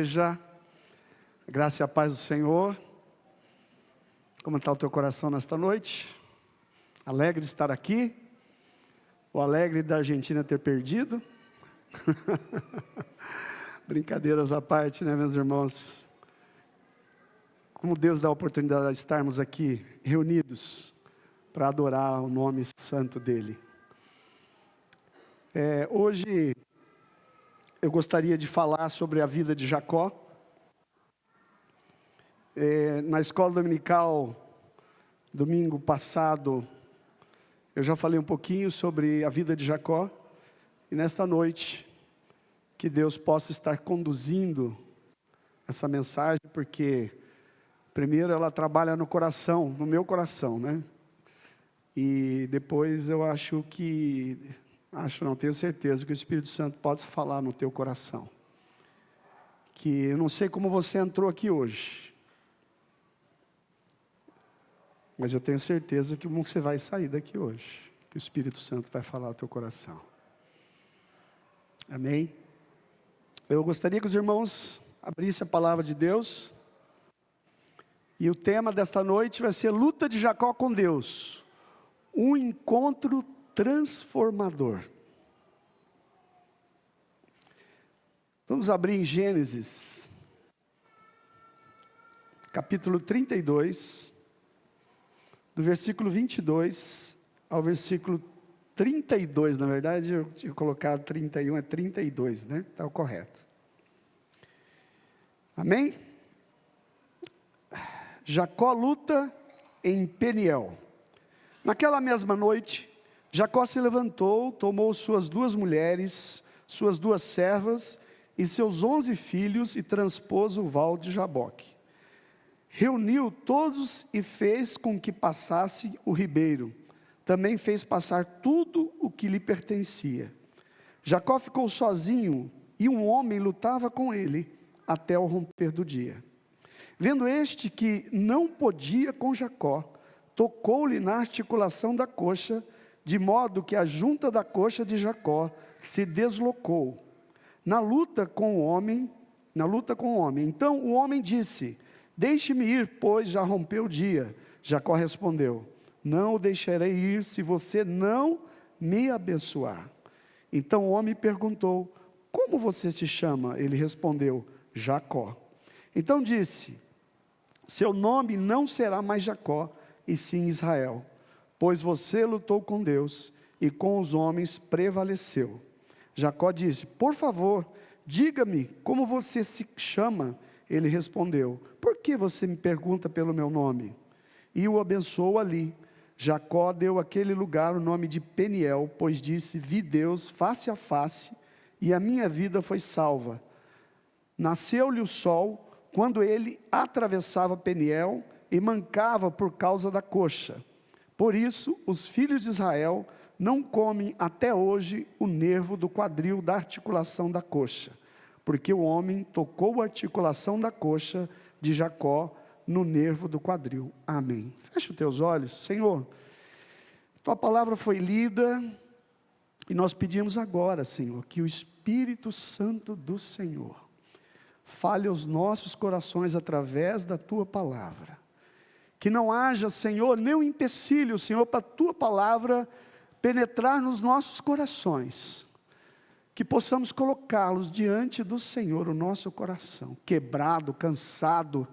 Seja a graça e a paz do Senhor. Como está o teu coração nesta noite? Alegre de estar aqui? Ou alegre da Argentina ter perdido? Brincadeiras à parte, né, meus irmãos? Como Deus dá a oportunidade de estarmos aqui reunidos para adorar o nome santo dEle. Hoje eu gostaria de falar sobre a vida de Jacó. Na escola dominical, domingo passado, eu já falei um pouquinho sobre a vida de Jacó. E nesta noite, que Deus possa estar conduzindo essa mensagem, porque primeiro ela trabalha no coração, no meu coração, né? E depois eu tenho certeza que o Espírito Santo pode falar no teu coração. Que eu não sei como você entrou aqui hoje, mas eu tenho certeza que você vai sair daqui hoje, que o Espírito Santo vai falar no teu coração. Amém? Eu gostaria que os irmãos abrissem a palavra de Deus. E o tema desta noite vai ser luta de Jacó com Deus. Um encontro transformador. Vamos abrir em Gênesis, capítulo 32, do versículo 22 ao versículo 32, na verdade eu tinha colocado 31, é 32, né? Está o correto. Amém? Jacó luta em Peniel. Naquela mesma noite, Jacó se levantou, tomou suas 2 mulheres, suas 2 servas e seus 11 filhos e transpôs o val de Jaboque. Reuniu todos e fez com que passasse o ribeiro. Também fez passar tudo o que lhe pertencia. Jacó ficou sozinho e um homem lutava com ele até o romper do dia. Vendo este que não podia com Jacó, tocou-lhe na articulação da coxa, de modo que a junta da coxa de Jacó se deslocou. Na luta com o homem. Então o homem disse: deixe-me ir, pois já rompeu o dia. Jacó respondeu: não o deixarei ir se você não me abençoar. Então o homem perguntou: como você se chama? Ele respondeu: Jacó. Então disse: seu nome não será mais Jacó, e sim Israel, pois você lutou com Deus e com os homens prevaleceu. Jacó disse: por favor, diga-me como você se chama. Ele respondeu: por que você me pergunta pelo meu nome? E o abençoou ali. Jacó deu àquele lugar o nome de Peniel, pois disse: vi Deus face a face, e a minha vida foi salva. Nasceu-lhe o sol quando ele atravessava Peniel e mancava por causa da coxa. Por isso, os filhos de Israel não comem até hoje o nervo do quadril da articulação da coxa, porque o homem tocou a articulação da coxa de Jacó no nervo do quadril. Amém. Fecha os teus olhos. Senhor, tua palavra foi lida e nós pedimos agora, Senhor, que o Espírito Santo do Senhor fale aos nossos corações através da tua palavra. Que não haja, Senhor, nenhum empecilho, Senhor, para a tua palavra penetrar nos nossos corações. Que possamos colocá-los diante do Senhor, o nosso coração, quebrado, cansado,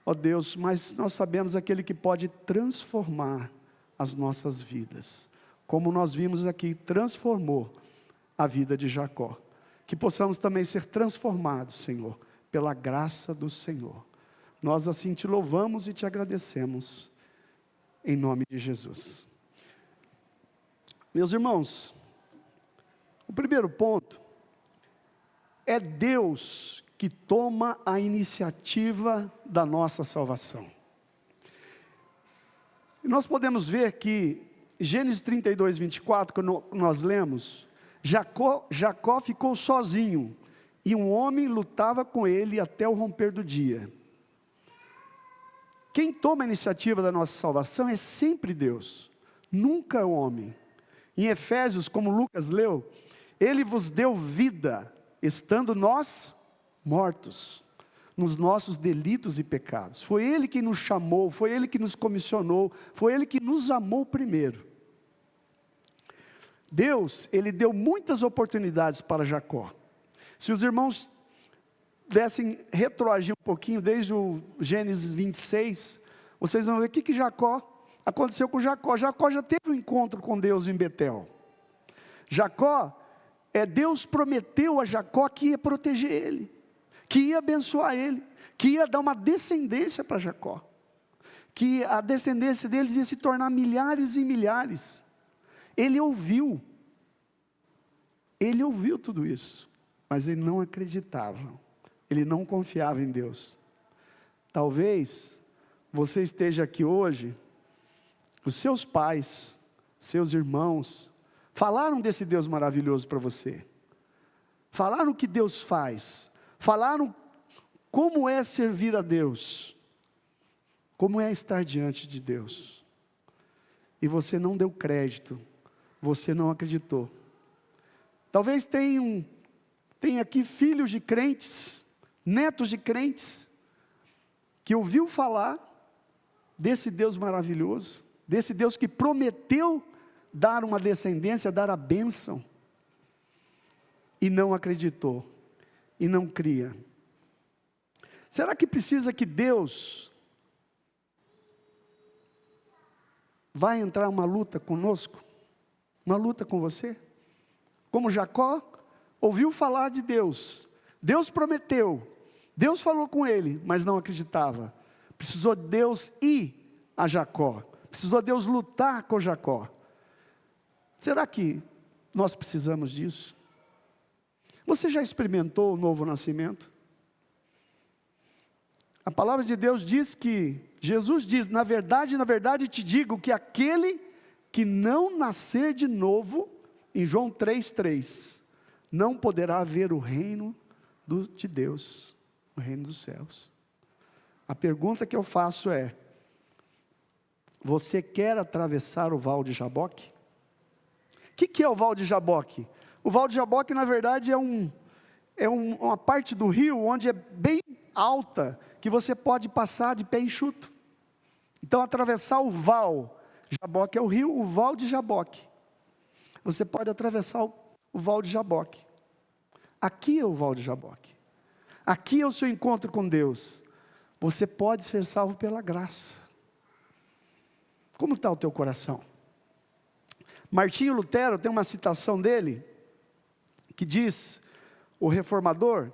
ó Deus, mas nós sabemos aquele que pode transformar as nossas vidas. Como nós vimos aqui, transformou a vida de Jacó. Que possamos também ser transformados, Senhor, pela graça do Senhor. Nós assim te louvamos e te agradecemos, em nome de Jesus. Meus irmãos, o primeiro ponto é Deus que toma a iniciativa da nossa salvação. E nós podemos ver que Gênesis 32, 24, quando nós lemos, Jacó ficou sozinho, e um homem lutava com ele até o romper do dia. Quem toma a iniciativa da nossa salvação é sempre Deus, nunca o homem. Em Efésios, como Lucas leu, Ele vos deu vida, estando nós mortos nos nossos delitos e pecados. Foi Ele que nos chamou, foi Ele que nos comissionou, foi Ele que nos amou primeiro. Deus, Ele deu muitas oportunidades para Jacó. Se os irmãos dessem retroagir um pouquinho, desde o Gênesis 26, vocês vão ver o que aconteceu com Jacó. Jacó já teve um encontro com Deus em Betel. Deus prometeu a Jacó que ia proteger ele, que ia abençoar ele, que ia dar uma descendência para Jacó, que a descendência deles ia se tornar milhares e milhares. Ele ouviu tudo isso, mas ele não acreditava, ele não confiava em Deus. Talvez você esteja aqui hoje, os seus pais, seus irmãos, falaram desse Deus maravilhoso para você, falaram o que Deus faz, falaram como é servir a Deus, como é estar diante de Deus, e você não deu crédito, você não acreditou. Talvez tenha aqui filhos de crentes, netos de crentes, que ouviu falar desse Deus maravilhoso, desse Deus que prometeu dar uma descendência, dar a bênção, e não acreditou, e não cria. Será que precisa que Deus vai entrar uma luta conosco? Uma luta com você? Como Jacó ouviu falar de Deus, Deus prometeu, Deus falou com ele, mas não acreditava. Precisou Deus ir a Jacó, precisou Deus lutar com Jacó. Será que nós precisamos disso? Você já experimentou o novo nascimento? A palavra de Deus diz que, Jesus diz, na verdade te digo que aquele que não nascer de novo, em João 3,3, não poderá ver o reino de Deus, o reino dos céus. A pergunta que eu faço é: você quer atravessar o Val de Jaboque? O que é o Val de Jaboque? O Val de Jaboque, na verdade, é uma parte do rio onde é bem alta, que você pode passar de pé enxuto. Então, atravessar o Val, Jaboque é o rio, o Val de Jaboque. Você pode atravessar o Val de Jaboque. Aqui é o Val de Jaboque. Aqui é o seu encontro com Deus. Você pode ser salvo pela graça. Como está o teu coração? Martinho Lutero tem uma citação dele, que diz, o reformador,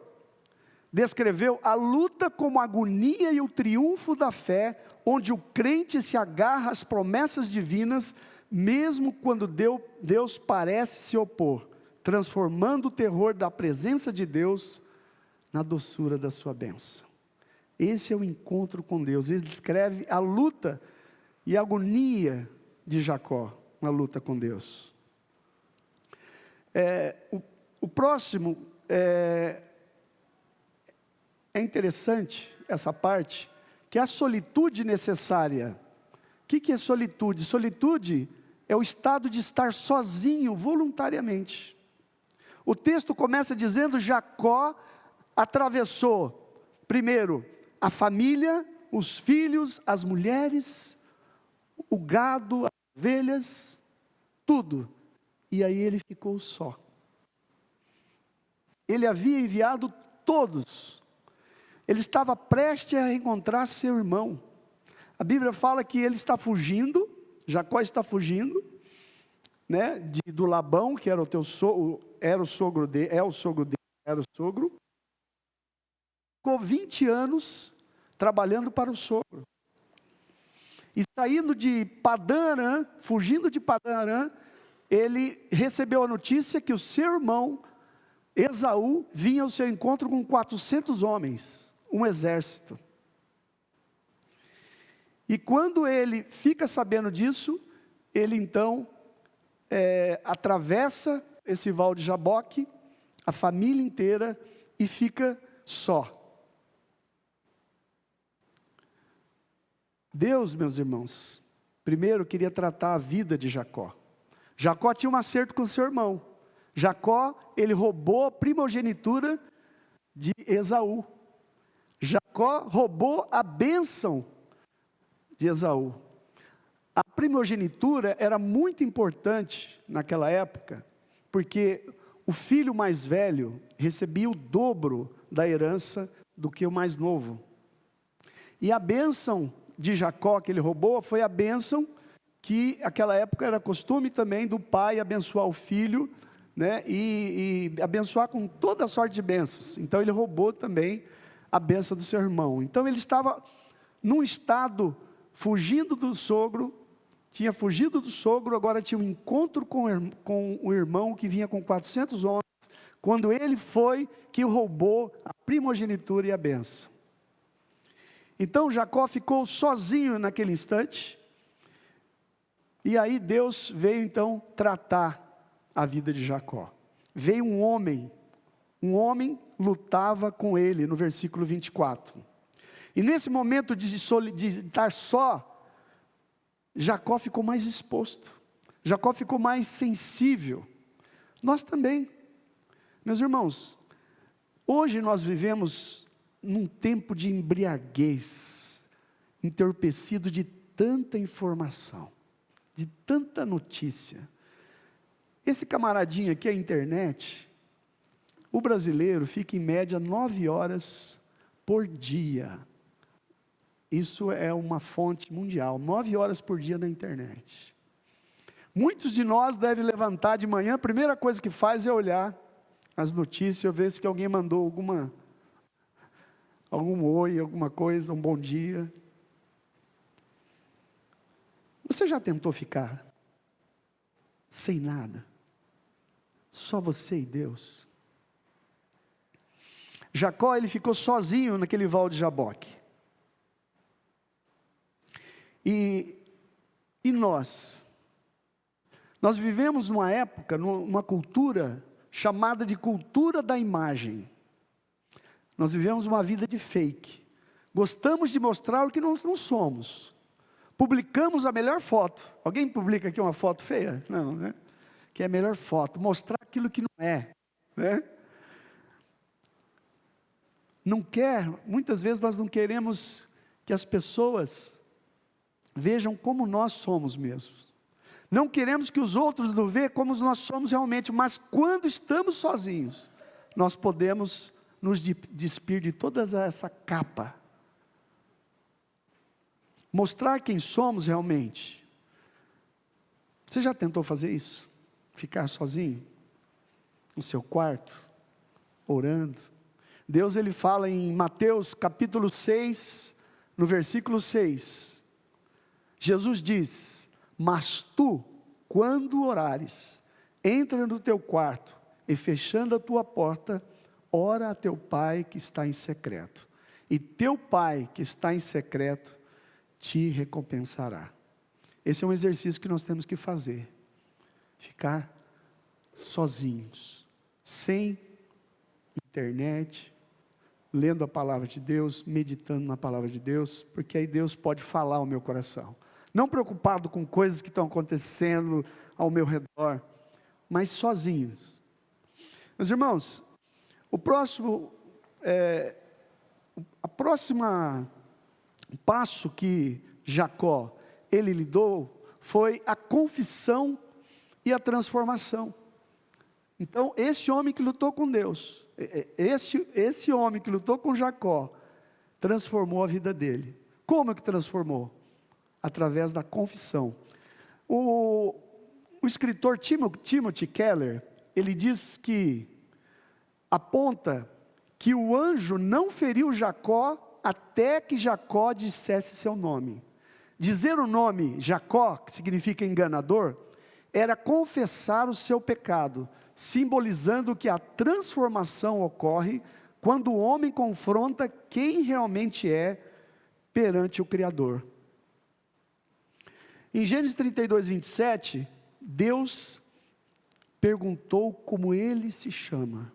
descreveu a luta como a agonia e o triunfo da fé, onde o crente se agarra às promessas divinas, mesmo quando Deus parece se opor, transformando o terror da presença de Deus na doçura da sua bênção. Esse é o encontro com Deus. Ele descreve a luta e a agonia de Jacó, na luta com Deus. O próximo é interessante, essa parte, que é a solitude necessária. O que é solitude? Solitude é o estado de estar sozinho voluntariamente. O texto começa dizendo: Jacó atravessou, primeiro, a família, os filhos, as mulheres, o gado, as ovelhas, tudo. E aí ele ficou só. Ele havia enviado todos. Ele estava prestes a encontrar seu irmão. A Bíblia fala que ele está fugindo, Jacó está fugindo, né, do Labão, que era o sogro dele. Ficou 20 anos trabalhando para o sogro. E saindo de Padã Arã, fugindo de Padã Arã, ele recebeu a notícia que o seu irmão Esaú vinha ao seu encontro com 400 homens, um exército. E quando ele fica sabendo disso, ele então atravessa esse Val de Jaboque, a família inteira, e fica só. Deus, meus irmãos, primeiro queria tratar a vida de Jacó. Jacó tinha um acerto com seu irmão. Jacó, ele roubou a primogenitura de Esaú. Jacó roubou a bênção de Esaú. A primogenitura era muito importante naquela época, porque o filho mais velho recebia o dobro da herança do que o mais novo. E a bênção de Jacó que ele roubou foi a bênção que naquela época era costume também do pai abençoar o filho, né, e abençoar com toda sorte de bênçãos. Então ele roubou também a bênção do seu irmão. Então ele estava num estado fugindo do sogro, tinha fugido do sogro, agora tinha um encontro com o irmão que vinha com 400 homens, quando ele foi que roubou a primogenitura e a bênção. Então Jacó ficou sozinho naquele instante, e aí Deus veio então tratar a vida de Jacó. Veio um homem lutava com ele, no versículo 24. E nesse momento de estar só, Jacó ficou mais exposto, Jacó ficou mais sensível. Nós também, meus irmãos, hoje nós vivemos num tempo de embriaguez, entorpecido de tanta informação, de tanta notícia. Esse camaradinho aqui, a internet, o brasileiro fica em média 9 horas por dia. Isso é uma fonte mundial, 9 horas por dia na internet. Muitos de nós devem levantar de manhã, a primeira coisa que faz é olhar as notícias, ver se alguém mandou algum oi, alguma coisa, um bom dia. Você já tentou ficar sem nada? Só você e Deus? Jacó, ele ficou sozinho naquele val de Jaboque. E nós vivemos numa época, numa cultura chamada de cultura da imagem. Nós vivemos uma vida de fake. Gostamos de mostrar o que nós não somos. Publicamos a melhor foto. Alguém publica aqui uma foto feia? Não, né? Que é a melhor foto. Mostrar aquilo que não é, né? Muitas vezes nós não queremos que as pessoas vejam como nós somos mesmos. Não queremos que os outros nos vejam como nós somos realmente, mas quando estamos sozinhos, nós podemos nos despir de toda essa capa. Mostrar quem somos realmente. Você já tentou fazer isso? Ficar sozinho? No seu quarto? Orando? Deus, ele fala em Mateus capítulo 6, no versículo 6. Jesus diz: mas tu, quando orares, entra no teu quarto e fechando a tua porta, ora a teu pai que está em secreto. E teu pai que está em secreto te recompensará. Esse é um exercício que nós temos que fazer. Ficar sozinhos, sem internet, lendo a palavra de Deus, meditando na palavra de Deus, porque aí Deus pode falar ao meu coração. Não preocupado com coisas que estão acontecendo ao meu redor, mas sozinhos. Meus irmãos, o próximo passo que Jacó, ele lidou, foi a confissão e a transformação. Então, esse homem que lutou com Deus, esse homem que lutou com Jacó, transformou a vida dele. Como que transformou? Através da confissão. O escritor Timothy Keller, ele diz que aponta que o anjo não feriu Jacó até que Jacó dissesse seu nome. Dizer o nome Jacó, que significa enganador, era confessar o seu pecado, simbolizando que a transformação ocorre quando o homem confronta quem realmente é perante o Criador. Em Gênesis 32, 27, Deus perguntou como ele se chama.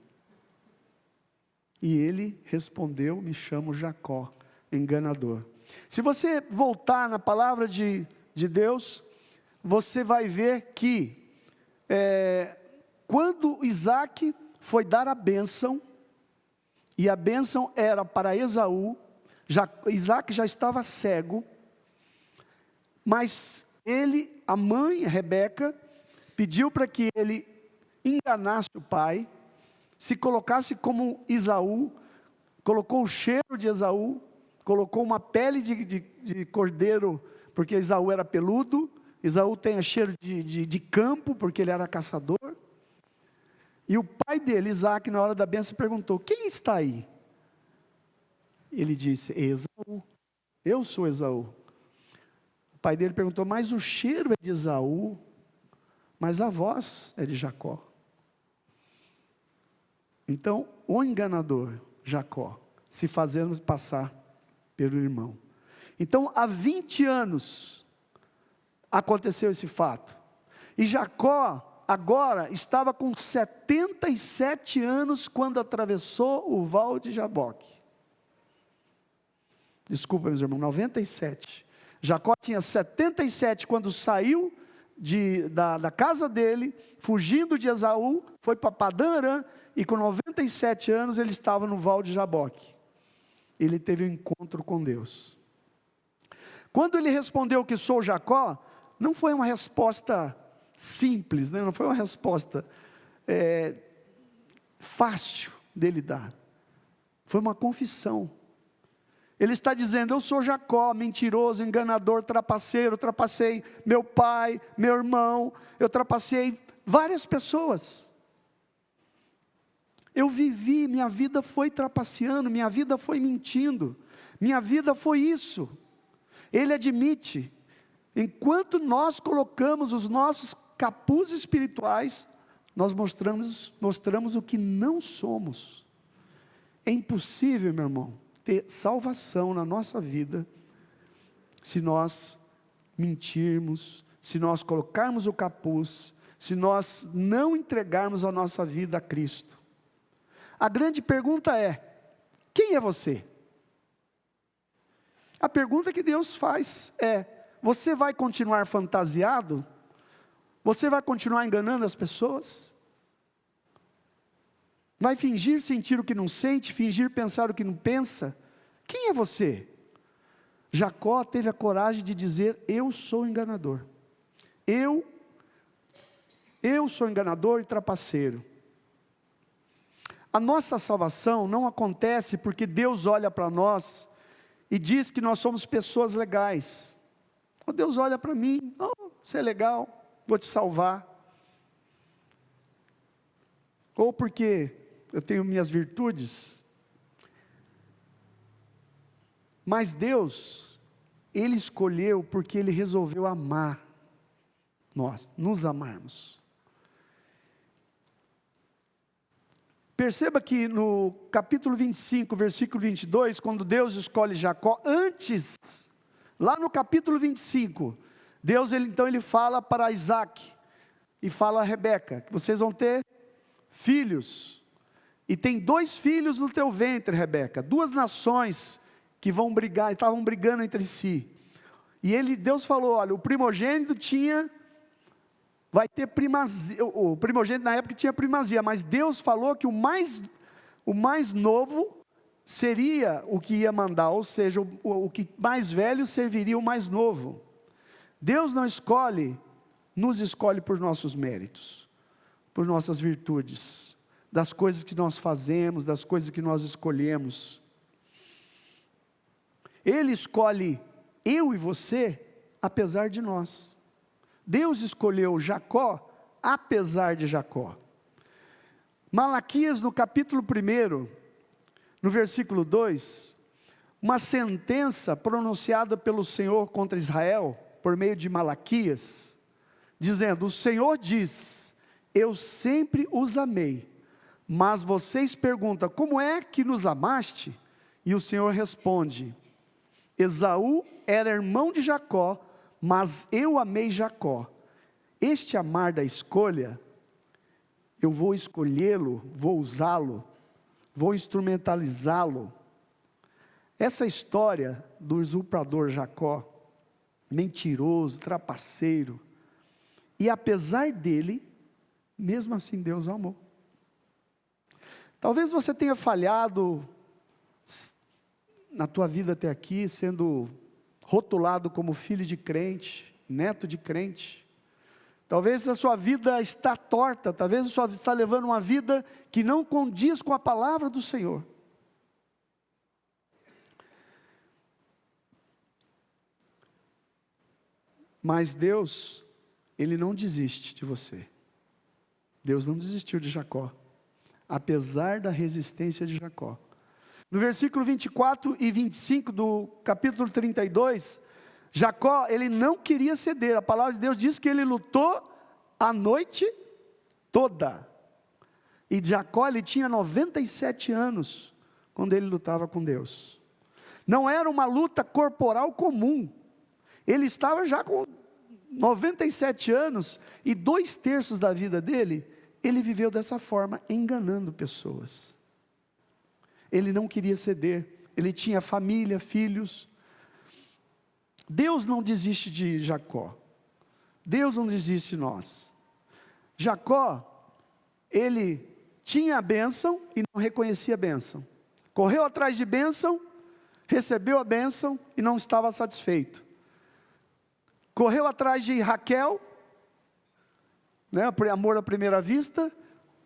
E ele respondeu: me chamo Jacó, enganador. Se você voltar na palavra de Deus, você vai ver que quando Isaac foi dar a bênção, e a bênção era para Esaú. Isaac já estava cego, mas a mãe, Rebeca, pediu para que ele enganasse o pai, se colocasse como Esaú, colocou o cheiro de Esaú, colocou uma pele de cordeiro, porque Esaú era peludo, Esaú tem cheiro de campo, porque ele era caçador. E o pai dele, Isaac, na hora da bênção, perguntou: quem está aí? Ele disse: Esaú, eu sou Esaú. O pai dele perguntou: mas o cheiro é de Esaú, mas a voz é de Jacó. Então, o enganador, Jacó, se fazendo passar pelo irmão. Então, há 20 anos aconteceu esse fato. E Jacó agora estava com 77 anos quando atravessou o val de Jaboque. Desculpa, meus irmãos, 97. Jacó tinha 77 quando saiu da casa dele, fugindo de Esaú, foi para Padã Arã, e com 97 anos ele estava no val de Jaboque. Ele teve um encontro com Deus. Quando ele respondeu que sou Jacó, não foi uma resposta simples, né? Não foi uma resposta fácil dele dar. Foi uma confissão. Ele está dizendo: eu sou Jacó, mentiroso, enganador, trapaceiro, trapacei meu pai, meu irmão, eu trapacei várias pessoas. Eu vivi, minha vida foi trapaceando, minha vida foi mentindo, minha vida foi isso. Ele admite, enquanto nós colocamos os nossos capuz espirituais, nós mostramos o que não somos. É impossível, meu irmão, ter salvação na nossa vida, se nós mentirmos, se nós colocarmos o capuz, se nós não entregarmos a nossa vida a Cristo. A grande pergunta é: quem é você? A pergunta que Deus faz é: você vai continuar fantasiado? Você vai continuar enganando as pessoas? Vai fingir sentir o que não sente, fingir pensar o que não pensa? Quem é você? Jacó teve a coragem de dizer: eu sou enganador. Eu sou enganador e trapaceiro. A nossa salvação não acontece porque Deus olha para nós e diz que nós somos pessoas legais. Deus olha para mim: oh, você é legal, vou te salvar. Ou porque eu tenho minhas virtudes. Mas Deus, Ele escolheu porque Ele resolveu amar nós, nos amarmos. Perceba que no capítulo 25, versículo 22, quando Deus escolhe Jacó, antes, lá no capítulo 25, Deus então ele fala para Isaac, e fala a Rebeca, que vocês vão ter filhos, e tem 2 filhos no teu ventre, Rebeca, 2 nações que vão brigar, estavam brigando entre si, e Deus falou: olha, o primogênito vai ter primazia. O primogênito na época tinha primazia, mas Deus falou que o mais novo seria o que ia mandar, ou seja, o que mais velho serviria o mais novo. Deus não nos escolhe por nossos méritos, por nossas virtudes, das coisas que nós fazemos, das coisas que nós escolhemos. Ele escolhe eu e você, apesar de nós. Deus escolheu Jacó, apesar de Jacó. Malaquias no capítulo 1, no versículo 2, uma sentença pronunciada pelo Senhor contra Israel, por meio de Malaquias, dizendo: o Senhor diz, eu sempre os amei, mas vocês perguntam, como é que nos amaste? E o Senhor responde: Esaú era irmão de Jacó, mas eu amei Jacó. Este amar da escolha, eu vou escolhê-lo, vou usá-lo, vou instrumentalizá-lo. Essa história do usurpador Jacó, mentiroso, trapaceiro, e apesar dele, mesmo assim Deus o amou. Talvez você tenha falhado na tua vida até aqui, sendo rotulado como filho de crente, neto de crente. Talvez a sua vida está torta, talvez a sua vida está levando uma vida que não condiz com a palavra do Senhor. Mas Deus, Ele não desiste de você. Deus não desistiu de Jacó, apesar da resistência de Jacó. No versículo 24 e 25 do capítulo 32, Jacó, ele não queria ceder. A palavra de Deus diz que ele lutou a noite toda. E Jacó, ele tinha 97 anos, quando ele lutava com Deus. Não era uma luta corporal comum. Ele estava já com 97 anos, e 2/3 da vida dele, ele viveu dessa forma, enganando pessoas. Ele não queria ceder, ele tinha família, filhos. Deus não desiste de Jacó, Deus não desiste de nós. Jacó, ele tinha a bênção e não reconhecia a bênção, correu atrás de bênção, recebeu a bênção e não estava satisfeito, correu atrás de Raquel, amor à primeira vista.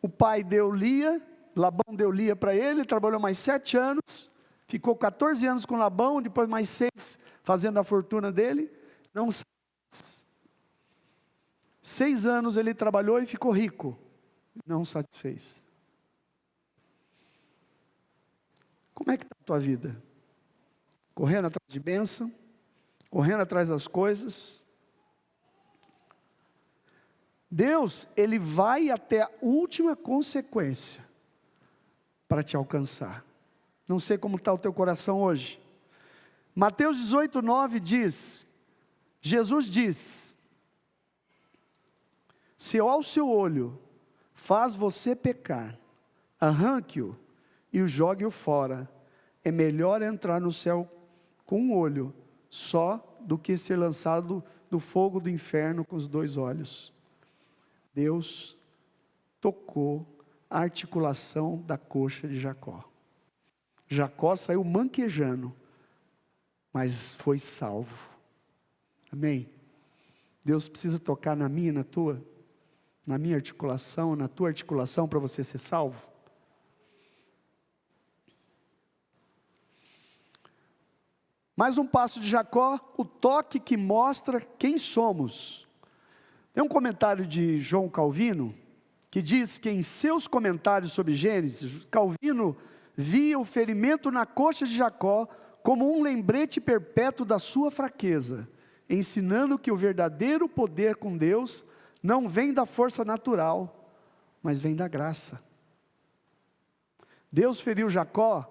O pai deu Lia, Labão deu Lia para ele, trabalhou mais 7 anos, ficou 14 anos com Labão, depois mais 6 fazendo a fortuna dele, não 6 anos ele trabalhou e ficou rico, não satisfez. Como é que está a tua vida? Correndo atrás de bênção, correndo atrás das coisas. Deus, Ele vai até a última consequência para te alcançar. Não sei como está o teu coração hoje. Mateus 18:9 diz, Jesus diz: se ao seu olho faz você pecar, arranque-o e o jogue-o fora. É melhor entrar no céu com um olho só do que ser lançado no fogo do inferno com os 2 olhos. Deus tocou a articulação da coxa de Jacó. Jacó saiu manquejando, mas foi salvo. Amém? Deus precisa tocar na minha e na tua, na minha articulação, na tua articulação, para você ser salvo. Mais um passo de Jacó, o toque que mostra quem somos. Tem um comentário de João Calvino, que diz que em seus comentários sobre Gênesis, Calvino via o ferimento na coxa de Jacó como um lembrete perpétuo da sua fraqueza, ensinando que o verdadeiro poder com Deus não vem da força natural, mas vem da graça. Deus feriu Jacó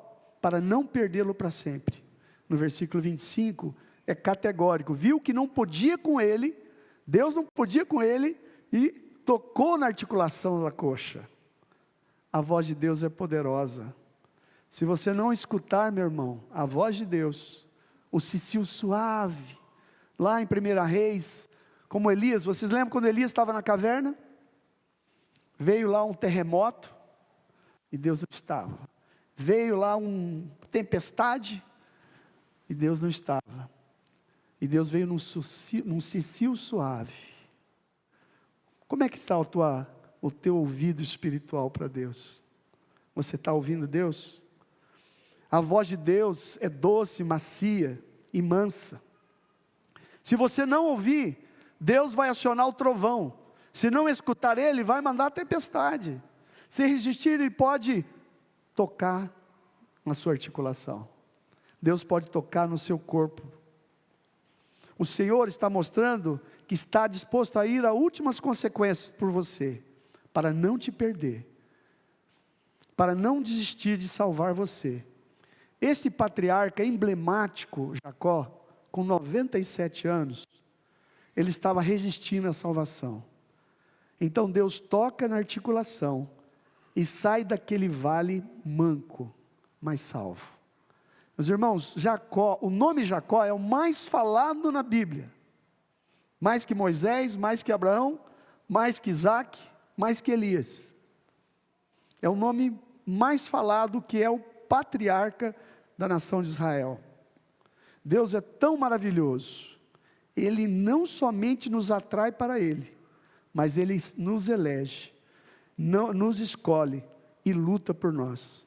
para não perdê-lo para sempre. No versículo 25 é categórico, viu que não podia com ele, Deus não podia com ele, e tocou na articulação da coxa. A voz de Deus é poderosa. Se você não escutar, meu irmão, a voz de Deus, o cicio suave, lá em 1 Reis, como Elias, vocês lembram quando Elias estava na caverna? Veio lá um terremoto, e Deus não estava. Veio lá uma tempestade, e Deus não estava. E Deus veio num cicio suave. Como é que está o teu ouvido espiritual para Deus? Você está ouvindo Deus? A voz de Deus é doce, macia e mansa. Se você não ouvir, Deus vai acionar o trovão. Se não escutar Ele, vai mandar a tempestade. Se resistir, Ele pode tocar na sua articulação. Deus pode tocar no seu corpo. O Senhor está mostrando que está disposto a ir a últimas consequências por você, para não te perder, para não desistir de salvar você. Esse patriarca emblemático, Jacó, com 97 anos, ele estava resistindo à salvação. Então Deus toca na articulação e sai daquele vale manco, mas salvo. Meus irmãos, Jacó, o nome Jacó é o mais falado na Bíblia. Mais que Moisés, mais que Abraão, mais que Isaac, mais que Elias. É o nome mais falado, que é o patriarca da nação de Israel. Deus é tão maravilhoso, Ele não somente nos atrai para Ele, mas Ele nos elege, nos escolhe e luta por nós.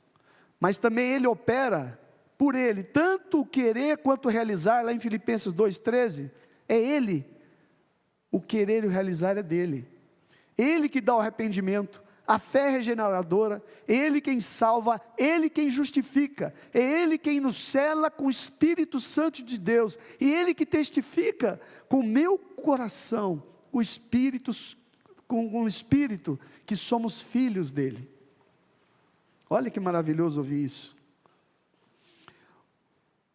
Mas também Ele opera por Ele, tanto o querer quanto o realizar. Lá em Filipenses 2,13, é Ele, o querer e o realizar é dEle. Ele que dá o arrependimento, a fé regeneradora, Ele quem salva, Ele quem justifica, é Ele quem nos sela com o Espírito Santo de Deus, e Ele que testifica com o meu coração, com o Espírito, que somos filhos dEle. Olha que maravilhoso ouvir isso.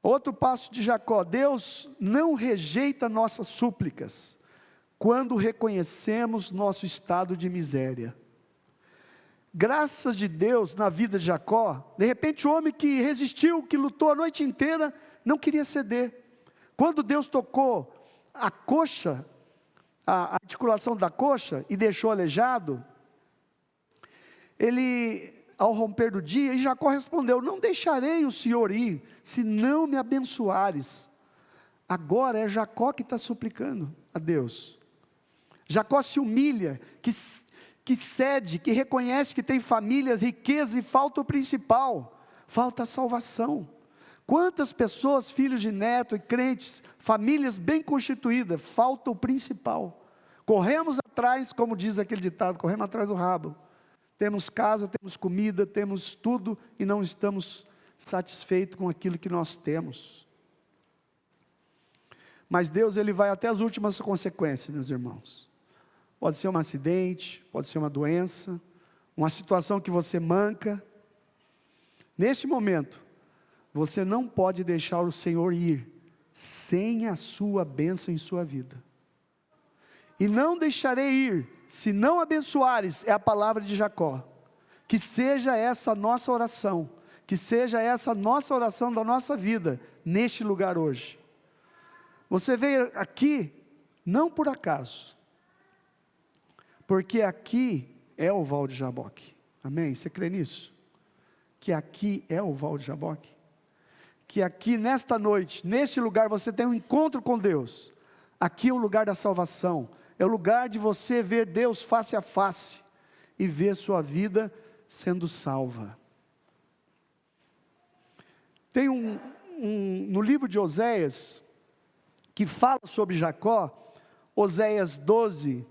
Outro passo de Jacó: Deus não rejeita nossas súplicas, quando reconhecemos nosso estado de miséria. Graças de Deus na vida de Jacó, de repente o homem que resistiu, que lutou a noite inteira, não queria ceder. Quando Deus tocou a coxa, a articulação da coxa, e deixou aleijado, ele, ao romper do dia, e Jacó respondeu: não deixarei o Senhor ir, se não me abençoares. Agora é Jacó que está suplicando a Deus. Jacó se humilha, que cede, que reconhece que tem família, riqueza, e falta o principal, falta a salvação. Quantas pessoas, filhos de neto e crentes, famílias bem constituídas, falta o principal. Corremos atrás, como diz aquele ditado, corremos atrás do rabo. Temos casa, temos comida, temos tudo, e não estamos satisfeitos com aquilo que nós temos. Mas Deus, Ele vai até as últimas consequências, meus irmãos. Pode ser um acidente, pode ser uma doença, uma situação que você manca. Neste momento, você não pode deixar o Senhor ir sem a sua bênção em sua vida. E não deixarei ir, se não abençoares, é a palavra de Jacó. Que seja essa a nossa oração, que seja essa a nossa oração da nossa vida, neste lugar hoje. Você veio aqui, não por acaso, porque aqui é o Val de Jaboque. Amém? Você crê nisso? Que aqui é o Val de Jaboque? Que aqui nesta noite, neste lugar, você tem um encontro com Deus. Aqui é o lugar da salvação. É o lugar de você ver Deus face a face e ver sua vida sendo salva. Tem no livro de Oséias, que fala sobre Jacó, Oséias 12,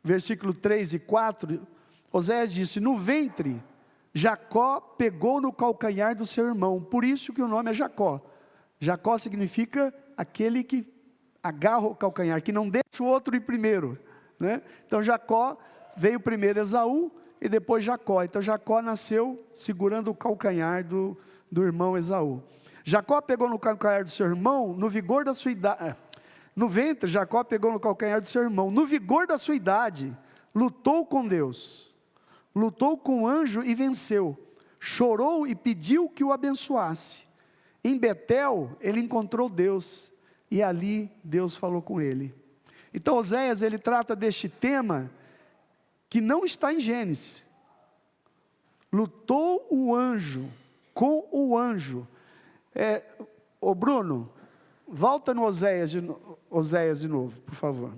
versículo 3 e 4, Oséias disse: no ventre, Jacó pegou no calcanhar do seu irmão, por isso que o nome é Jacó. Jacó significa aquele que agarra o calcanhar, que não deixa o outro ir primeiro, né? Então Jacó, veio primeiro Esaú e depois Jacó. Então Jacó nasceu segurando o calcanhar do irmão Esaú. Jacó pegou no calcanhar do seu irmão, no vigor da sua idade. No ventre, Jacó pegou no calcanhar do seu irmão, no vigor da sua idade, lutou com Deus, lutou com o anjo e venceu, chorou e pediu que o abençoasse. Em Betel, ele encontrou Deus, e ali Deus falou com ele. Então Oséias, ele trata deste tema, que não está em Gênesis. Lutou o anjo, com o anjo. Ô Bruno, volta no Oséias de novo, por favor.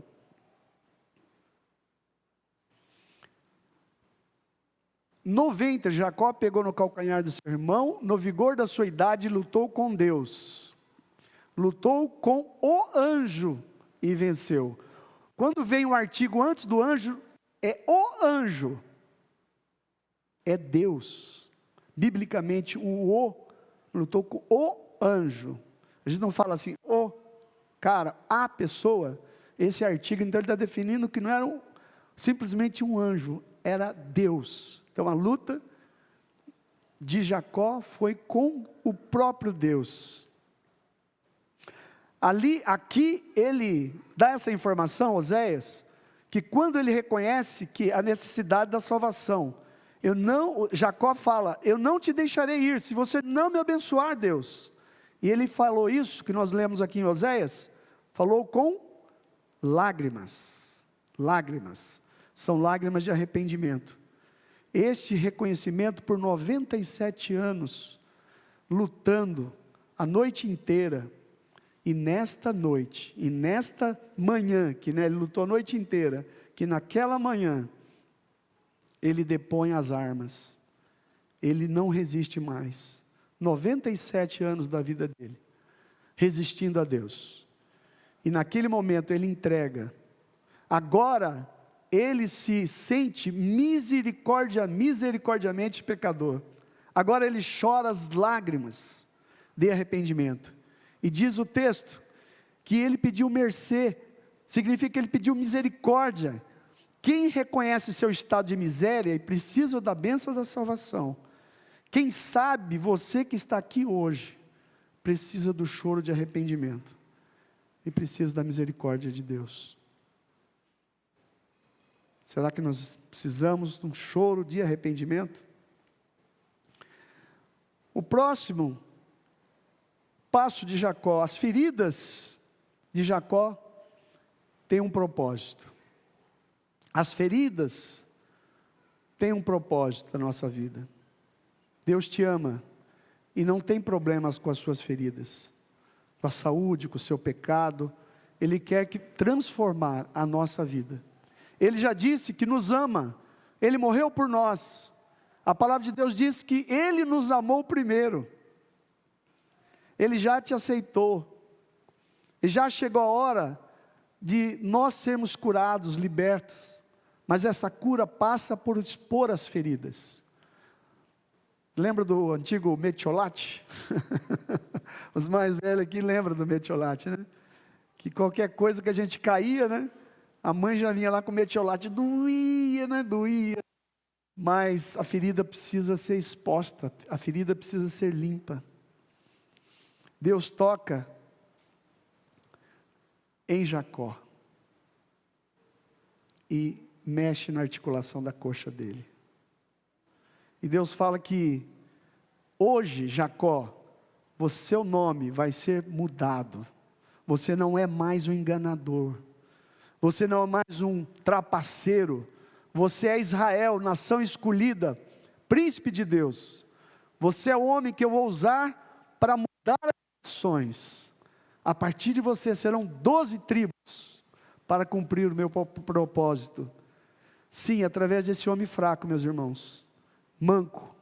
No ventre, Jacó pegou no calcanhar do seu irmão, no vigor da sua idade, lutou com Deus. Lutou com o anjo e venceu. Quando vem um artigo antes do anjo, é o anjo. É Deus. Biblicamente, lutou com o anjo. A gente não fala assim, o cara, a pessoa. Esse artigo, então, ele está definindo que não era simplesmente um anjo, era Deus. Então, a luta de Jacó foi com o próprio Deus. Aqui ele dá essa informação, Oséias, que quando ele reconhece que a necessidade da salvação, Jacó fala: eu não te deixarei ir, se você não me abençoar, Deus. E ele falou isso, que nós lemos aqui em Oséias, falou com lágrimas, são lágrimas de arrependimento. Este reconhecimento por 97 anos, lutando a noite inteira, e nesta noite, e nesta manhã, que ele lutou a noite inteira, que naquela manhã, ele depõe as armas, ele não resiste mais, 97 anos da vida dele, resistindo a Deus, e naquele momento ele entrega, agora ele se sente misericordiamente pecador, agora ele chora as lágrimas de arrependimento, e diz o texto, que ele pediu mercê, significa que ele pediu misericórdia. Quem reconhece seu estado de miséria e precisa da bênção da salvação, quem sabe você que está aqui hoje, precisa do choro de arrependimento, e precisa da misericórdia de Deus. Será que nós precisamos de um choro de arrependimento? O próximo passo de Jacó, as feridas de Jacó têm um propósito. As feridas têm um propósito na nossa vida. Deus te ama e não tem problemas com as suas feridas, com a saúde, com o seu pecado. Ele quer transformar a nossa vida. Ele já disse que nos ama, Ele morreu por nós. A palavra de Deus diz que Ele nos amou primeiro. Ele já te aceitou, e já chegou a hora de nós sermos curados, libertos, mas essa cura passa por expor as feridas. Lembra do antigo metiolate? Os mais velhos aqui lembram do metiolate, né? Que qualquer coisa que a gente caía, né? A mãe já vinha lá com metiolate, doía, né? Doía. Mas a ferida precisa ser exposta, a ferida precisa ser limpa. Deus toca em Jacó e mexe na articulação da coxa dele. E Deus fala que hoje, Jacó, o seu nome vai ser mudado. Você não é mais um enganador. Você não é mais um trapaceiro. Você é Israel, nação escolhida, príncipe de Deus. Você é o homem que eu vou usar para mudar as nações. A partir de você serão 12 tribos para cumprir o meu propósito. Sim, através desse homem fraco, meus irmãos, manco.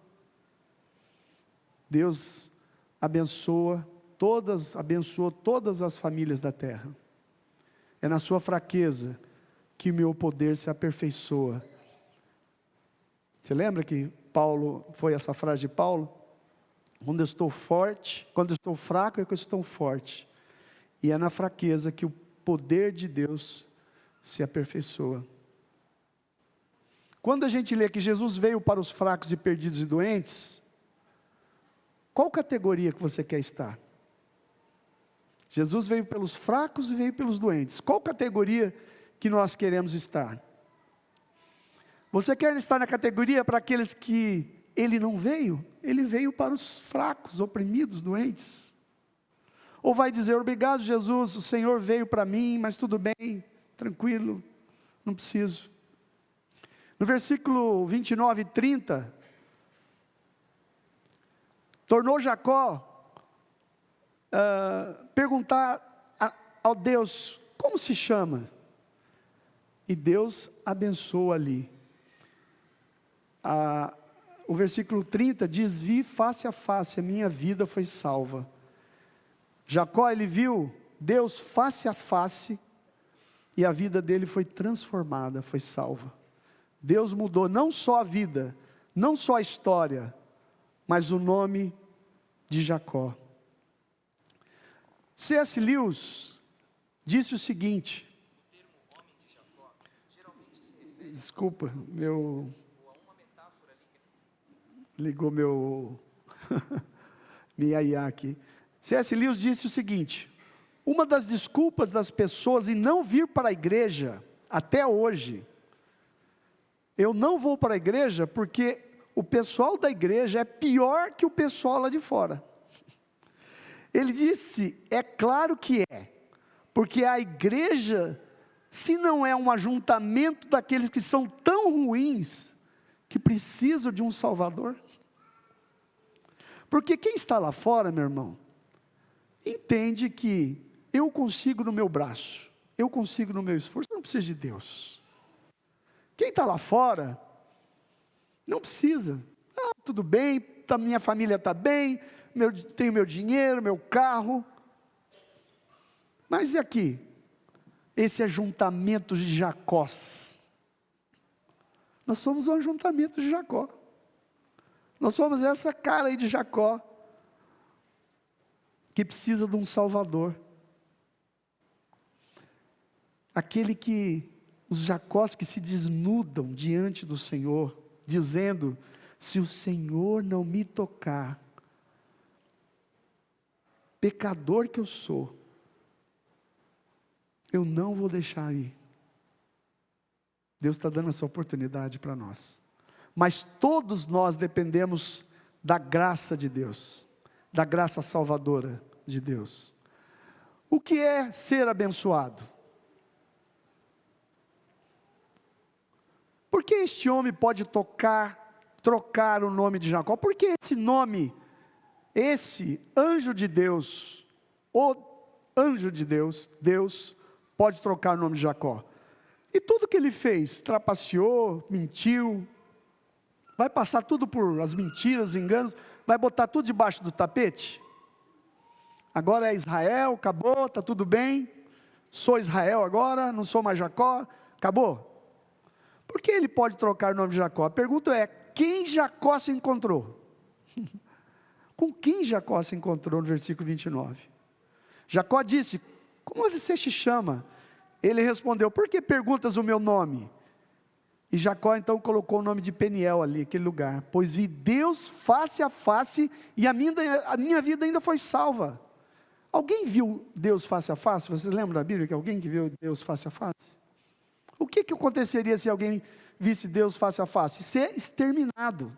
Deus abençoou todas as famílias da terra. É na sua fraqueza que o meu poder se aperfeiçoa. Você lembra que foi essa frase de Paulo? Quando eu estou forte, quando eu estou fraco é que eu estou forte. E é na fraqueza que o poder de Deus se aperfeiçoa. Quando a gente lê que Jesus veio para os fracos e perdidos e doentes, qual categoria que você quer estar? Jesus veio pelos fracos e veio pelos doentes. Qual categoria que nós queremos estar? Você quer estar na categoria para aqueles que Ele não veio? Ele veio para os fracos, oprimidos, doentes. Ou vai dizer, obrigado Jesus, o Senhor veio para mim, mas tudo bem, tranquilo, não preciso. No versículo 29 e 30, tornou Jacó perguntar ao Deus, como se chama? E Deus abençoa ali. O versículo 30 diz, vi face a face, a minha vida foi salva. Jacó, ele viu Deus face a face, e a vida dele foi transformada, foi salva. Deus mudou não só a vida, não só a história, mas o nome de Jacó. C.S. Lewis disse o seguinte, desculpa, ligou meu minha IA aqui. C.S. Lewis disse o seguinte, uma das desculpas das pessoas em não vir para a igreja, até hoje, eu não vou para a igreja porque o pessoal da igreja é pior que o pessoal lá de fora. Ele disse, é claro que é, porque a igreja, se não é um ajuntamento daqueles que são tão ruins, que precisam de um Salvador. Porque quem está lá fora, meu irmão, entende que eu consigo no meu braço, eu consigo no meu esforço, eu não preciso de Deus. Quem está lá fora, não precisa. Tudo bem, minha família está bem, tenho meu dinheiro, meu carro. Mas e aqui? Esse ajuntamento de Jacós. Nós somos um ajuntamento de Jacó. Nós somos essa cara aí de Jacó, que precisa de um Salvador. Os Jacós que se desnudam diante do Senhor, dizendo: se o Senhor não me tocar, pecador que eu sou, eu não vou deixar ir. Deus está dando essa oportunidade para nós. Mas todos nós dependemos da graça de Deus, da graça salvadora de Deus. O que é ser abençoado? Por que este homem pode trocar o nome de Jacó? Por que esse nome, esse anjo de Deus, o anjo de Deus, Deus pode trocar o nome de Jacó? E tudo que ele fez, trapaceou, mentiu, vai passar tudo por as mentiras, os enganos, vai botar tudo debaixo do tapete? Agora é Israel, acabou, está tudo bem, sou Israel agora, não sou mais Jacó, acabou. Por que ele pode trocar o nome de Jacó? A pergunta é: quem Jacó se encontrou? Com quem Jacó se encontrou no versículo 29? Jacó disse: como você se chama? Ele respondeu: por que perguntas o meu nome? E Jacó então colocou o nome de Peniel ali, aquele lugar. Pois vi Deus face a face e a minha vida ainda foi salva. Alguém viu Deus face a face? Vocês lembram da Bíblia que alguém que viu Deus face a face? O que aconteceria se alguém visse Deus face a face? Ser exterminado.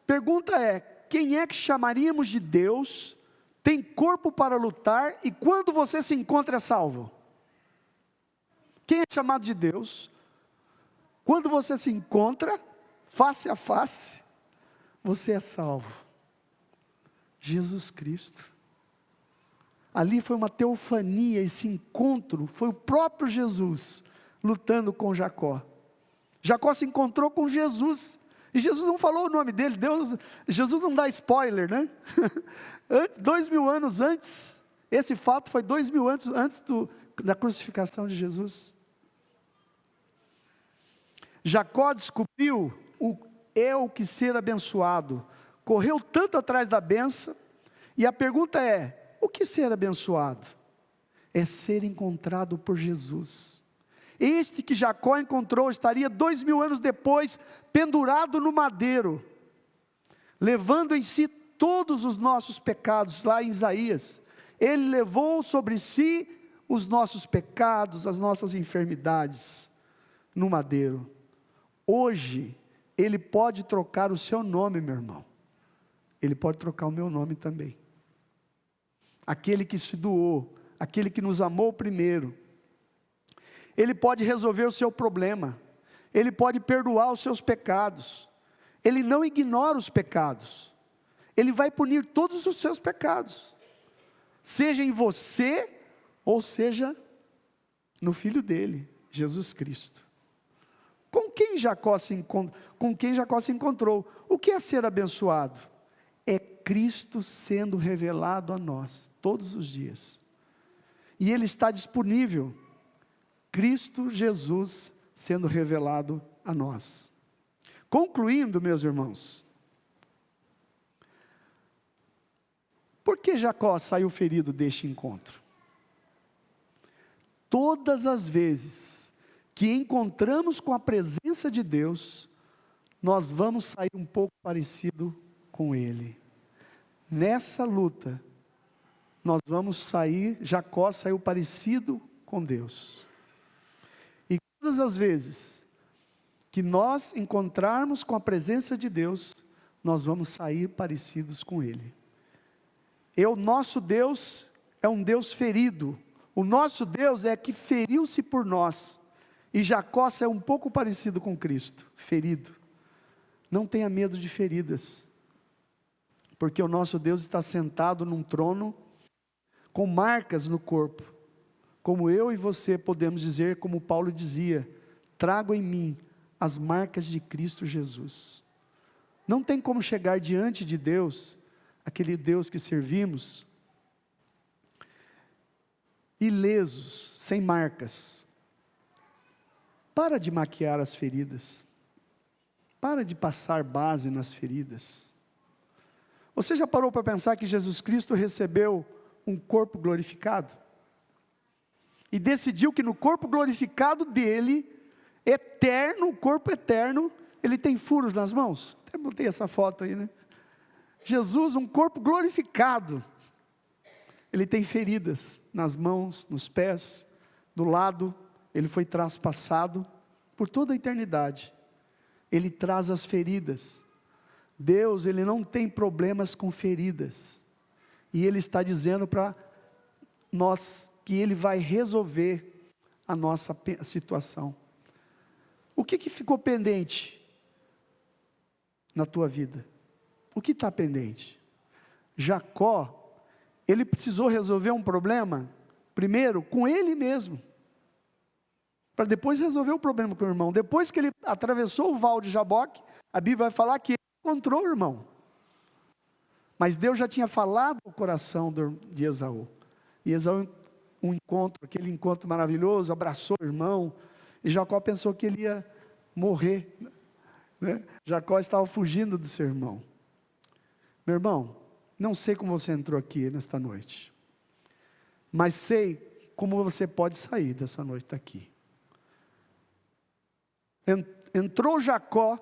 Pergunta é: quem é que chamaríamos de Deus, tem corpo para lutar, e quando você se encontra é salvo? Quem é chamado de Deus? Quando você se encontra face a face, você é salvo. Jesus Cristo. Ali foi uma teofania, esse encontro, foi o próprio Jesus lutando com Jacó. Jacó se encontrou com Jesus, e Jesus não falou o nome dele, Jesus não dá spoiler, né? 2000 anos antes, esse fato foi 2000 anos antes da crucificação de Jesus. Jacó descobriu o que ser abençoado, correu tanto atrás da bênção, e a pergunta é: o que ser abençoado? É ser encontrado por Jesus. Este que Jacó encontrou estaria 2000 anos depois, pendurado no madeiro, levando em si todos os nossos pecados, lá em Isaías. Ele levou sobre si os nossos pecados, as nossas enfermidades, no madeiro. Hoje, Ele pode trocar o seu nome, meu irmão. Ele pode trocar o meu nome também. Aquele que se doou, aquele que nos amou primeiro. Ele pode resolver o seu problema. Ele pode perdoar os seus pecados. Ele não ignora os pecados. Ele vai punir todos os seus pecados, seja em você, ou seja no Filho dele, Jesus Cristo. Com quem Jacó se encontrou? O que é ser abençoado? É Cristo sendo revelado a nós, todos os dias. E Ele está disponível, Cristo Jesus sendo revelado a nós. Concluindo, meus irmãos, por que Jacó saiu ferido deste encontro? Todas as vezes que encontramos com a presença de Deus, nós vamos sair um pouco parecido com Ele. Nessa luta, nós vamos sair, Jacó saiu parecido com Deus. E todas as vezes que nós encontrarmos com a presença de Deus, nós vamos sair parecidos com Ele. O nosso Deus é um Deus ferido. O nosso Deus é que feriu-se por nós. E Jacó é um pouco parecido com Cristo, ferido. Não tenha medo de feridas, porque o nosso Deus está sentado num trono com marcas no corpo, como eu e você podemos dizer, como Paulo dizia: trago em mim as marcas de Cristo Jesus. Não tem como chegar diante de Deus, aquele Deus que servimos, ilesos, sem marcas. Para de maquiar as feridas, para de passar base nas feridas. Você já parou para pensar que Jesus Cristo recebeu um corpo glorificado? E decidiu que no corpo glorificado dele, eterno, o corpo eterno, ele tem furos nas mãos? Até botei essa foto aí, né? Jesus, um corpo glorificado, ele tem feridas nas mãos, nos pés, do lado, ele foi traspassado por toda a eternidade. Ele traz as feridas. Deus, ele não tem problemas com feridas. E ele está dizendo para nós que ele vai resolver a nossa situação. O que ficou pendente na tua vida? O que está pendente? Jacó, ele precisou resolver um problema, primeiro, com ele mesmo, para depois resolver o problema com o irmão. Depois que ele atravessou o val de Jaboque, a Bíblia vai falar que ele encontrou o irmão. Mas Deus já tinha falado no coração de Esaú. E Esaú, aquele encontro maravilhoso, abraçou o irmão, e Jacó pensou que ele ia morrer, né? Jacó estava fugindo do seu irmão. Meu irmão, não sei como você entrou aqui nesta noite, mas sei como você pode sair dessa noite daqui. Entrou Jacó,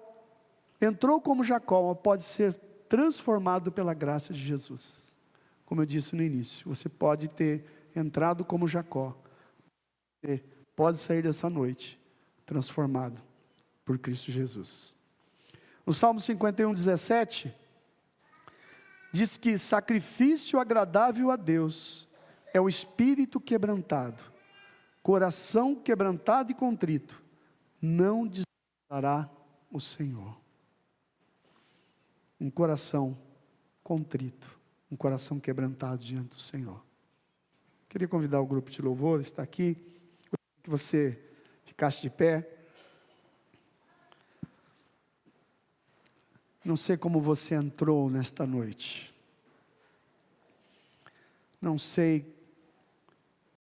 entrou como Jacó, mas pode ser transformado pela graça de Jesus. Como eu disse no início, você pode ter entrado como Jacó, você pode sair dessa noite transformado por Cristo Jesus. No Salmo 51, 17, diz que sacrifício agradável a Deus é o espírito quebrantado, coração quebrantado e contrito, não desprezará o Senhor. Um coração contrito, um coração quebrantado diante do Senhor. Queria convidar o grupo de louvor, está aqui, que você ficasse de pé. Não sei como você entrou nesta noite. Não sei